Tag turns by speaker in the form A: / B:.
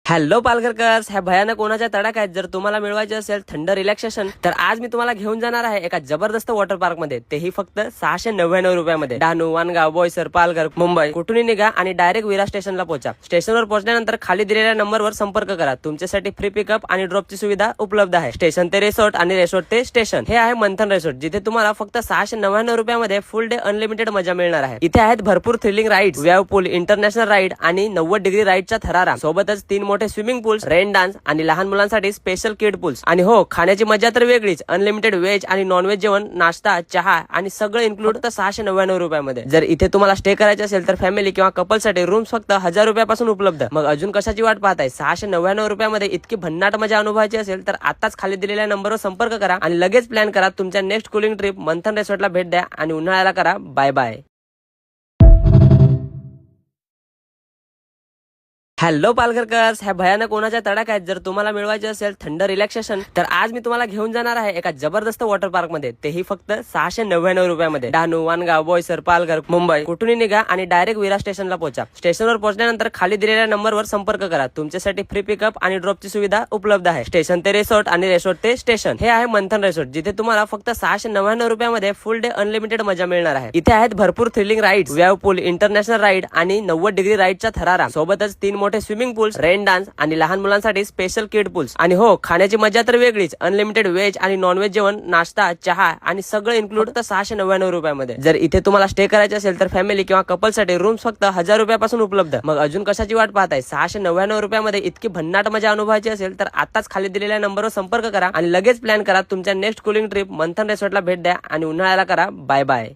A: Hello पालघरकर्स, ह्या भयानक उन्हाच्या तडाख्यात जर तुम्हाला मिळवायचे असेल थंड रिलॅक्सेशन तर आज मी तुम्हाला घेऊन जाणार आहे एका जबरदस्त वॉटर पार्क मध्ये, तेही फक्त 699 रुपयामध्ये. डहाणू, वानगाव, बोईसर, पालघर, मुंबई कुठूनही निघा आणि डायरेक्ट विरा स्टेशनला पोहोचा. स्टेशनवर पोहोचल्यानंतर खाली दिलेल्या नंबरवर संपर्क करा. तुमच्यासाठी फ्री पिकअप आणि ड्रॉपची सुविधा उपलब्ध आहे. स्टेशन ते रिसॉर्ट आणि रिसॉर्ट ते स्टेशन. हे आहे मंथन रिसॉर्ट, जिथे तुम्हाला फक्त 699 रुपयामध्ये फुल डे अनलिमिटेड मजा मिळणार आहे. इथे आहेत भरपूर थ्रिलिंग राईड्स, वेव्ह पूल, इंटरनॅशनल राईड आणि 90 डिग्री राईडचा थरारा. सोबतच 3 मोठे स्विमिंग पूल्स, रेन डान्स आणि लहान मुलांसाठी स्पेशल किड पूल्स. आणि हो, खाण्याची मजा तर वेगळीच. अनलिमिटेड व्हेज आणि नॉन व्हेज जेवण, नाश्ता, चहा आणि सगळं इन्क्लूड तर 699 रुपयामध्ये. जर इथे तुम्हाला स्टे करायचे असेल तर फॅमिली किंवा कपल साठी रूम्स फक्त 1000 रुपयापासून उपलब्ध. मग अजून कशाची वाट पाहताय? 699 रुपयामध्ये इतकी भन्नाट मजा अनुभवायची असेल तर आताच खाली दिलेल्या नंबरवर संपर्क करा आणि लगेच प्लॅन करा तुमच्या नेक्स्ट कूलिंग ट्रिप. मंथन रिसॉर्टला भेट द्या आणि उन्हाळ्याला करा बाय बाय. हॅलो पालघरकर्स, ह्या भयानक उन्हाच्या तडाख्यात जर तुम्हाला मिळवायचे असेल थंड रिलॅक्सेशन तर आज मी तुम्हाला घेऊन जाणार आहे एका जबरदस्त वॉटर पार्क मध्ये, तेही फक्त 699 रुपयामध्ये. डहाणू, वानगाव, बोईसर, पालघर, मुंबई कुठूनही निघा आणि डायरेक्ट विरा स्टेशनला पोहोचा. स्टेशनवर पोहोचल्यानंतर खाली दिलेल्या नंबरवर संपर्क करा. तुमच्यासाठी फ्री पिकअप आणि ड्रॉपची सुविधा उपलब्ध आहे. स्टेशन ते रिसॉर्ट आणि रिसॉर्ट ते स्टेशन. हे आहे मंथन रिसॉर्ट, जिथे तुम्हाला फक्त 699 रुपयामध्ये फुल डे अनलिमिटेड मजा मिळणार आहे. इथे आहेत भरपूर थ्रिलिंग राईड्स, वेव्ह पूल, इंटरनॅशनल राईड आणि 90 डिग्री राईडचा थरारा. सोबतच 3 मोठे स्विमिंग पूल्स, रेन डान्स आणि लहान मुलांसाठी स्पेशल किड पूल्स. आणि हो, खाण्याची मजा तर वेगळीच. अनलिमिटेड व्हेज आणि नॉन व्हेज जेवण, नाश्ता, चहा आणि सगळं इन्क्लूड तर 699 रुपयामध्ये. जर इथे तुम्हाला स्टे करायचे असेल तर फॅमिली किंवा कपल साठी रूम्स फक्त 1000 रुपयापासून उपलब्ध. मग अजून कशाची वाट पाहताय? 699 रुपयामध्ये इतकी भन्नाट मजा अनुभवायची असेल तर आताच खाली दिलेल्या नंबरवर संपर्क करा आणि लगेच प्लॅन करा तुमच्या नेक्स्ट कूलिंग ट्रिप. मंथन रिसॉर्टला भेट द्या आणि उन्हाळ्याला करा बाय बाय.